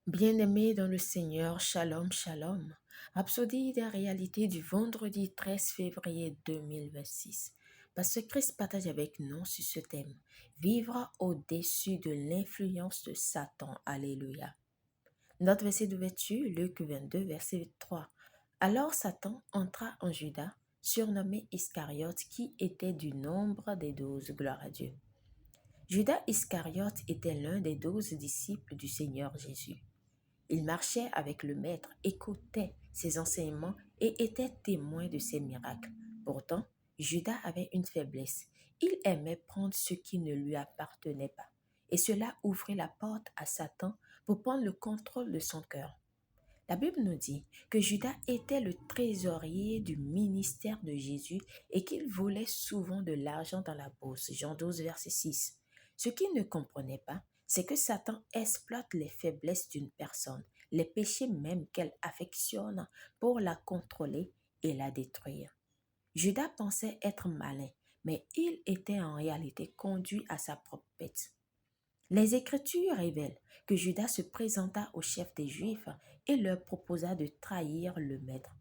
Bien-aimés dans le Seigneur, shalom, shalom. Rhapsodie des réalités du vendredi 13 février 2026. Pasteur Christ partage avec nous sur ce thème. Vivre au-dessus de l'influence de Satan. Alléluia. Notre verset d'ouverture, Luc 22, verset 3. Alors Satan entra en Judas, surnommé Iscariote, qui était du nombre des 12. Gloire à Dieu. Judas Iscariote était l'un des 12 disciples du Seigneur Jésus. Il marchait avec le Maître, écoutait ses enseignements et était témoin de ses miracles. Pourtant, Judas avait une faiblesse. Il aimait prendre ce qui ne lui appartenait pas. Et cela ouvrait la porte à Satan pour prendre le contrôle de son cœur. La Bible nous dit que Judas était le trésorier du ministère de Jésus et qu'il volait souvent de l'argent dans la bourse. Jean 12, verset 6. Ce qu'il ne comprenait pas, c'est que Satan exploite les faiblesses d'une personne, les péchés même qu'elle affectionne pour la contrôler et la détruire. Judas pensait être malin, mais il était en réalité conduit à sa propre bête. Les Écritures révèlent que Judas se présenta aux chefs des Juifs et leur proposa de trahir le Maître.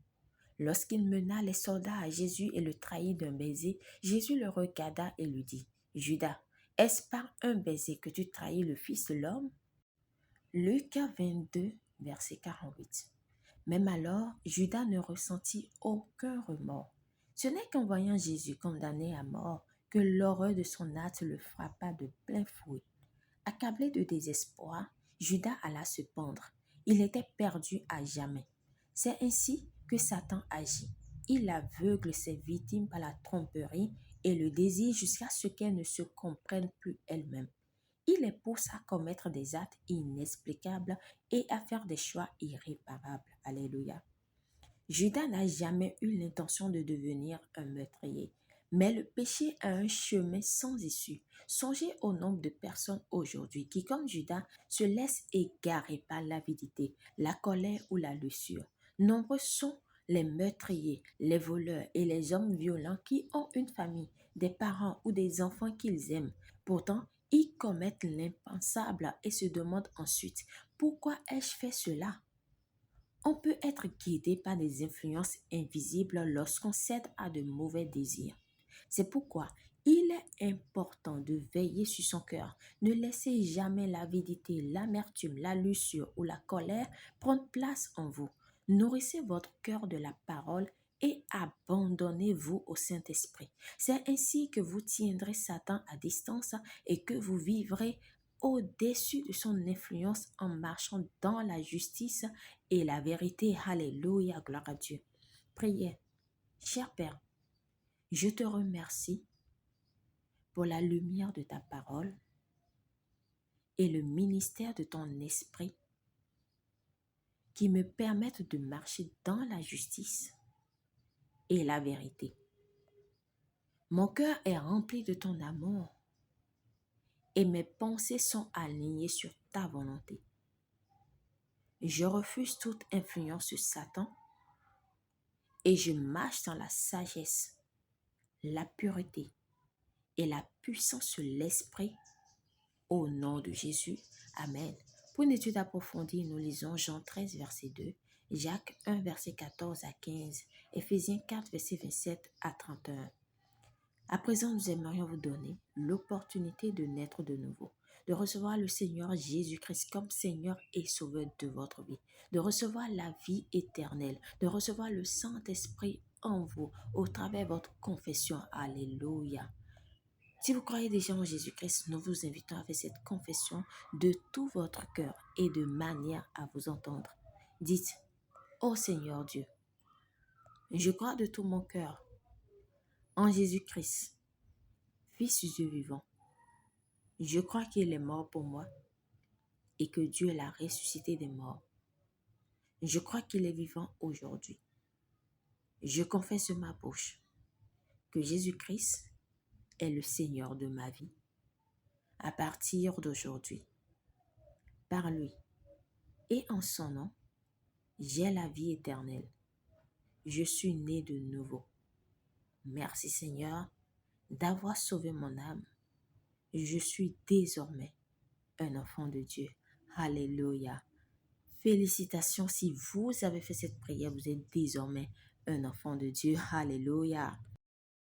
Lorsqu'il mena les soldats à Jésus et le trahit d'un baiser, Jésus le regarda et lui dit, « Judas, est-ce par un baiser que tu trahis le Fils de l'homme ?» Luc 22, verset 48. Même alors, Judas ne ressentit aucun remords. Ce n'est qu'en voyant Jésus condamné à mort que l'horreur de son acte le frappa de plein fouet. Accablé de désespoir, Judas alla se pendre. Il était perdu à jamais. C'est ainsi que Satan agit. Il aveugle ses victimes par la tromperie et le désir jusqu'à ce qu'elles ne se comprennent plus elles-mêmes. Il les pousse à commettre des actes inexplicables et à faire des choix irréparables. Alléluia. Judas n'a jamais eu l'intention de devenir un meurtrier. Mais le péché a un chemin sans issue. Songez au nombre de personnes aujourd'hui qui, comme Judas, se laissent égarer par l'avidité, la colère ou la luxure. Nombreux sont les meurtriers, les voleurs et les hommes violents qui ont une famille, des parents ou des enfants qu'ils aiment. Pourtant, ils commettent l'impensable et se demandent ensuite pourquoi ai-je fait cela? On peut être guidé par des influences invisibles lorsqu'on cède à de mauvais désirs. C'est pourquoi il est important de veiller sur son cœur. Ne laissez jamais l'avidité, l'amertume, la luxure ou la colère prendre place en vous. Nourrissez votre cœur de la parole et abandonnez-vous au Saint-Esprit. C'est ainsi que vous tiendrez Satan à distance et que vous vivrez au-dessus de son influence en marchant dans la justice et la vérité. Alléluia, gloire à Dieu. Priez. Cher Père, je te remercie pour la lumière de ta parole et le ministère de ton esprit qui me permettent de marcher dans la justice et la vérité. Mon cœur est rempli de ton amour et mes pensées sont alignées sur ta volonté. Je refuse toute influence de Satan et je marche dans la sagesse, la pureté et la puissance de l'esprit au nom de Jésus. Amen. Pour une étude approfondie, nous lisons Jean 13, verset 2, Jacques 1, verset 14 à 15, Éphésiens 4, verset 27 à 31. À présent, nous aimerions vous donner l'opportunité de naître de nouveau, de recevoir le Seigneur Jésus-Christ comme Seigneur et Sauveur de votre vie, de recevoir la vie éternelle, de recevoir le Saint-Esprit en vous au travers de votre confession. Alléluia. Si vous croyez déjà en Jésus-Christ, nous vous invitons à faire cette confession de tout votre cœur et de manière à vous entendre. Dites, ô Seigneur Dieu, je crois de tout mon cœur en Jésus-Christ, Fils du Dieu vivant. Je crois qu'il est mort pour moi et que Dieu l'a ressuscité des morts. Je crois qu'il est vivant aujourd'hui. Je confesse de ma bouche que Jésus-Christ est le Seigneur de ma vie. À partir d'aujourd'hui, par lui et en son nom, j'ai la vie éternelle. Je suis né de nouveau. Merci Seigneur d'avoir sauvé mon âme. Je suis désormais un enfant de Dieu. Alléluia. Félicitations si vous avez fait cette prière, vous êtes désormais un enfant de Dieu. Alléluia.